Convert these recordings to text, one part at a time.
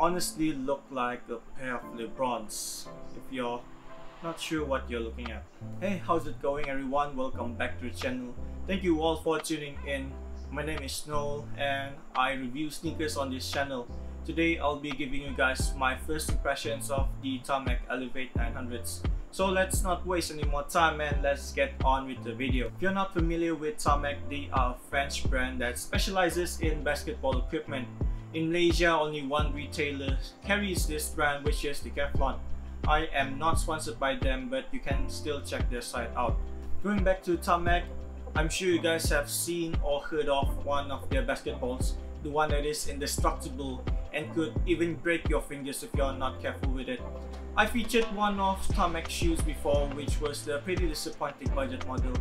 honestly look like a pair of LeBrons if you're not sure what you're looking at. Hey, how's it going everyone? Welcome back to the channel. Thank you all for tuning in. My name is Noel and I review sneakers on this channel. Today I'll be giving you guys my first impressions of the Tarmak Elevate 900s. So let's not waste any more time and let's get on with the video. If you're not familiar with Tarmak, they are a French brand that specializes in basketball equipment. In Malaysia, only one retailer carries this brand, which is Decathlon. I am not sponsored by them, but you can still check their site out. Going back to Tarmak, I'm sure you guys have seen or heard of one of their basketballs, the one that is indestructible and could even break your fingers if you're not careful with it. I featured one of Tarmak shoes before, which was the pretty disappointing budget model,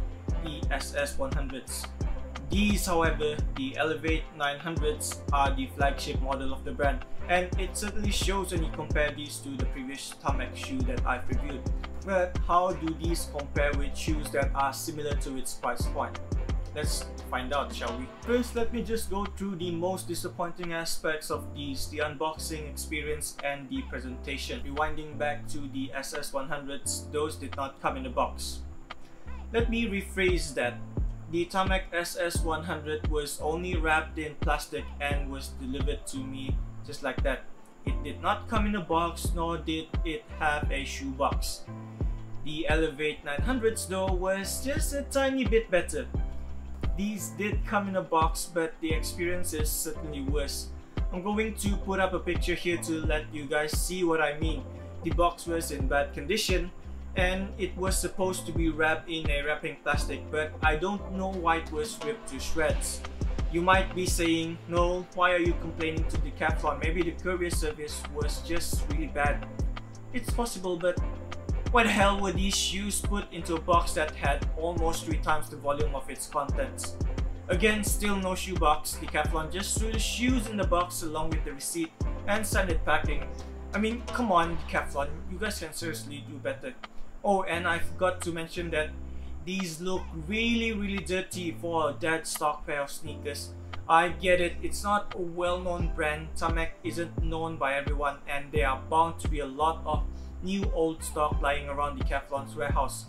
the SS100s. These, however, the Elevate 900s, are the flagship model of the brand, and it certainly shows when you compare these to the previous Tarmak shoe that I've reviewed. But how do these compare with shoes that are similar to its price point? Let's find out, shall we? First, let me just go through the most disappointing aspects of these, the unboxing experience and the presentation. Rewinding back to the SS100s, those did not come in a box. Let me rephrase that. The Tarmak SS100 was only wrapped in plastic and was delivered to me just like that. It did not come in a box, nor did it have a shoe box. The Elevate 900s though was just a tiny bit better. These did come in a box, but the experience is certainly worse. I'm going to put up a picture here to let you guys see what I mean. The box was in bad condition and it was supposed to be wrapped in a wrapping plastic, but I don't know why it was ripped to shreds. You might be saying, no, why are you complaining to Decathlon? Maybe the courier service was just really bad. It's possible, but why the hell were these shoes put into a box that had almost 3 times the volume of its contents? Again, still no shoe box. Decathlon just threw the shoes in the box along with the receipt and sent it packing. I mean, come on Decathlon, you guys can seriously do better. Oh, and I forgot to mention that these look really dirty for a dead stock pair of sneakers. I get it, it's not a well-known brand. Tarmak isn't known by everyone and there are bound to be a lot of new old stock lying around Decathlon's warehouse.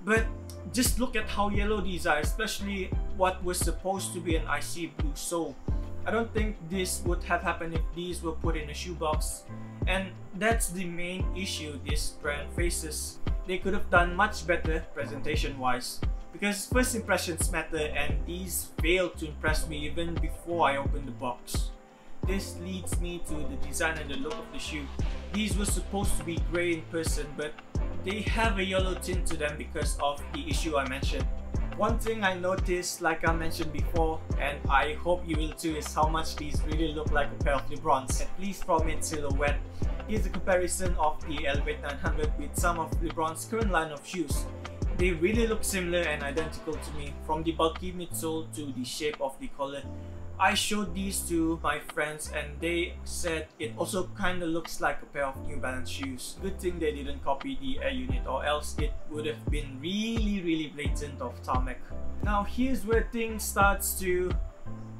But just look at how yellow these are, especially what was supposed to be an icy blue sole. I don't think this would have happened if these were put in a shoebox, and that's the main issue this brand faces. They could have done much better presentation wise, because first impressions matter and these failed to impress me even before I opened the box. This leads me to the design and the look of the shoe. These were supposed to be grey in person, but they have a yellow tint to them because of the issue I mentioned. One thing I noticed, like I mentioned before, and I hope you will too, is how much these really look like a pair of LeBrons, at least from its silhouette. Here's a comparison of the Elevate 900 with some of LeBron's current line of shoes. They really look similar and identical to me, from the bulky midsole to the shape of the collar. I showed these to my friends and they said it also kinda looks like a pair of New Balance shoes. Good thing they didn't copy the air unit, or else it would have been really blatant of Tarmak. Now here's where things starts to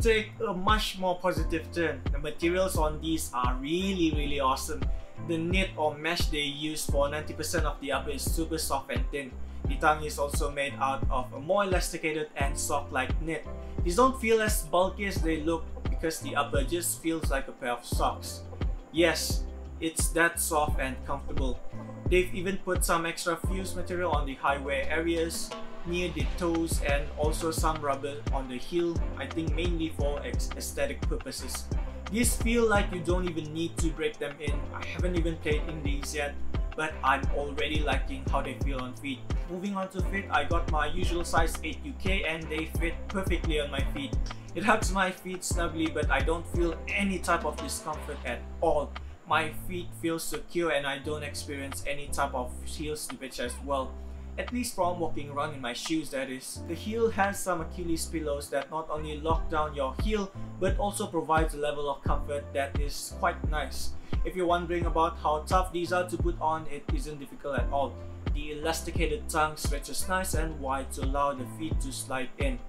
take a much more positive turn. The materials on these are really awesome. The knit or mesh they use for 90% of the upper is super soft and thin. The tongue is also made out of a more elasticated and soft-like knit. These don't feel as bulky as they look because the upper just feels like a pair of socks. Yes, it's that soft and comfortable. They've even put some extra fuse material on the high wear areas, near the toes, and also some rubber on the heel, I think mainly for aesthetic purposes. These feel like you don't even need to break them in. I haven't even played in these yet, but I'm already liking how they feel on feet. Moving on to fit, I got my usual size 8 UK and they fit perfectly on my feet. It hugs my feet snugly, but I don't feel any type of discomfort at all. My feet feel secure and I don't experience any type of heel slippage as well. At least from walking around in my shoes, that is. The heel has some Achilles pillows that not only lock down your heel but also provides a level of comfort that is quite nice. If you're wondering about how tough these are to put on, it isn't difficult at all. The elasticated tongue stretches nice and wide to allow the feet to slide in.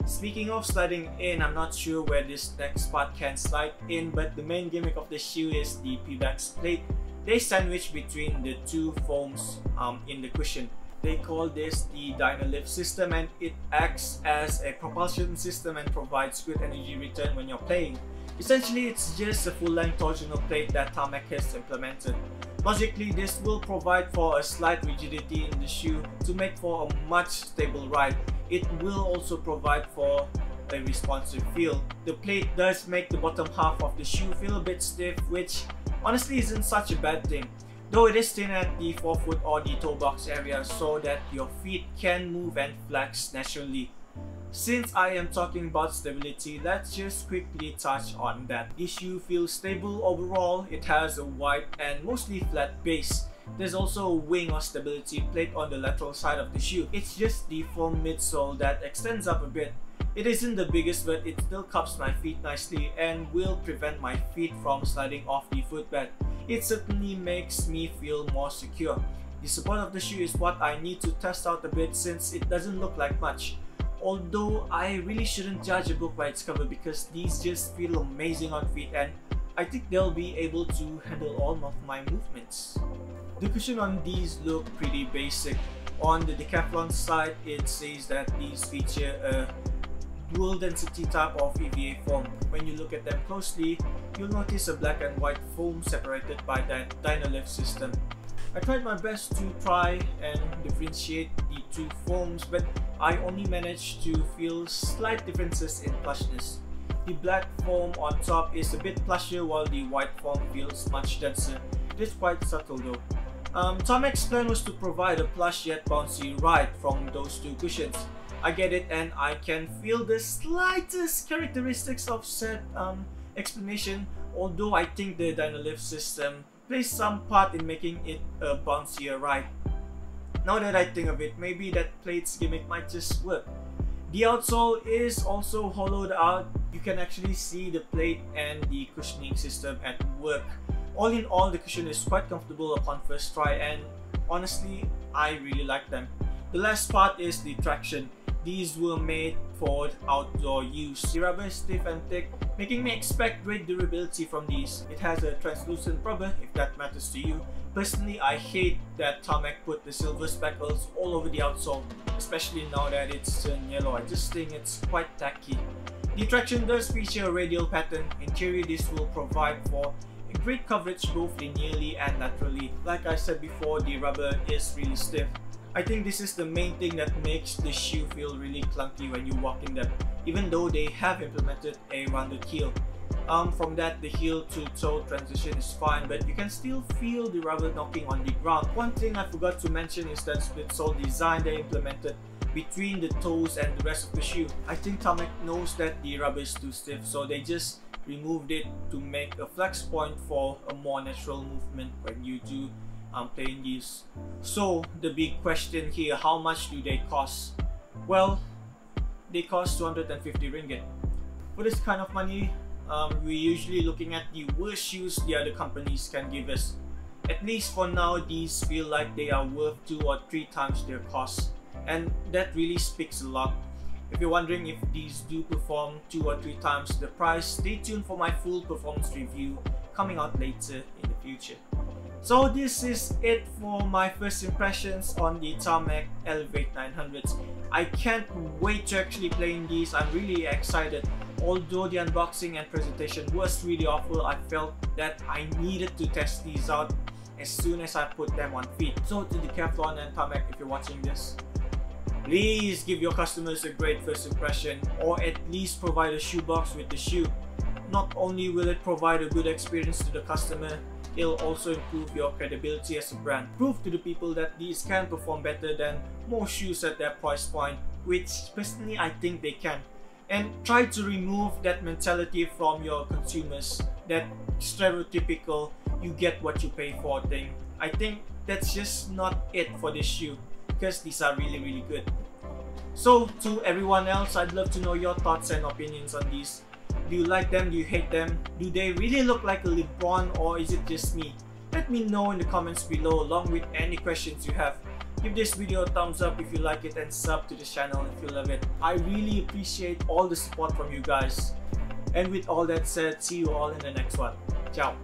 Speaking of sliding in, I'm not sure where this next part can slide in, but the main gimmick of the shoe is the Pbx Plate. They sandwich between the two foams in the cushion. They call this the Dynalift system, and it acts as a propulsion system and provides good energy return when you're playing. Essentially, it's just a full-length torsional plate that Tarmak has implemented. Logically, this will provide for a slight rigidity in the shoe to make for a much stable ride. It will also provide for a responsive feel. The plate does make the bottom half of the shoe feel a bit stiff, which honestly isn't such a bad thing, though it is thin at the forefoot or the toe box area so that your feet can move and flex naturally. Since I am talking about stability, let's just quickly touch on that. The shoe feels stable overall. It has a wide and mostly flat base. There's also a wing or stability plate on the lateral side of the shoe. It's just the foam midsole that extends up a bit. It isn't the biggest, but it still cups my feet nicely and will prevent my feet from sliding off the footbed. It certainly makes me feel more secure. The support of the shoe is what I need to test out a bit since it doesn't look like much. Although I really shouldn't judge a book by its cover because these just feel amazing on feet, and I think they'll be able to handle all of my movements. The cushion on these look pretty basic. On the Decathlon side, it says that these feature a dual density type of EVA foam. When you look at them closely, you'll notice a black and white foam separated by that Dynalift system. I tried my best to try and differentiate the two foams, but I only managed to feel slight differences in plushness. The black foam on top is a bit plushier while the white foam feels much denser. It is quite subtle though. Tarmak's plan was to provide a plush yet bouncy ride from those two cushions. I get it, and I can feel the slightest characteristics of said explanation, although I think the Dynalift system plays some part in making it a bouncier ride. Now that I think of it, maybe that plate's gimmick might just work. The outsole is also hollowed out. You can actually see the plate and the cushioning system at work. All in all, the cushion is quite comfortable upon first try, and honestly, I really like them. The last part is the traction. These were made for outdoor use. The rubber is stiff and thick, making me expect great durability from these. It has a translucent rubber, if that matters to you. Personally, I hate that Tarmak put the silver speckles all over the outsole, especially now that it's turned yellow. I just think it's quite tacky. The traction does feature a radial pattern. In theory, this will provide for a great coverage both linearly and laterally. Like I said before, the rubber is really stiff. I think this is the main thing that makes the shoe feel really clunky when you walk in them, even though they have implemented a rounded heel. From that, the heel to toe transition is fine, but you can still feel the rubber knocking on the ground. One thing I forgot to mention is that split sole design they implemented between the toes and the rest of the shoe. I think Tarmak knows that the rubber is too stiff, so they just removed it to make a flex point for a more natural movement when you do playing these. So the big question here, how much do they cost? Well, they cost 250 ringgit. For this kind of money, we're usually looking at the worst shoes the other companies can give us. At least for now, these feel like they are worth 2 or 3 times their cost, and that really speaks a lot. If you're wondering if these do perform 2 or 3 times the price, stay tuned for my full performance review coming out later in the future. So this is it for my first impressions on the Tarmak Elevate 900s. I can't wait to actually play in these. I'm really excited. Although the unboxing and presentation was really awful, I felt that I needed to test these out as soon as I put them on feet. So to Decathlon and Tarmak, if you're watching this, please give your customers a great first impression, or at least provide a shoebox with the shoe. Not only will it provide a good experience to the customer, it'll also improve your credibility as a brand. Prove to the people that these can perform better than most shoes at their price point, which personally I think they can. And try to remove that mentality from your consumers, that stereotypical you get what you pay for thing. I think that's just not it for this shoe, because these are really good. So to everyone else, I'd love to know your thoughts and opinions on these. Do you like them? Do you hate them? Do they really look like a LeBron, or is it just me? Let me know in the comments below, along with any questions you have. Give this video a thumbs up if you like it and sub to this channel if you love it. I really appreciate all the support from you guys. And with all that said, see you all in the next one. Ciao.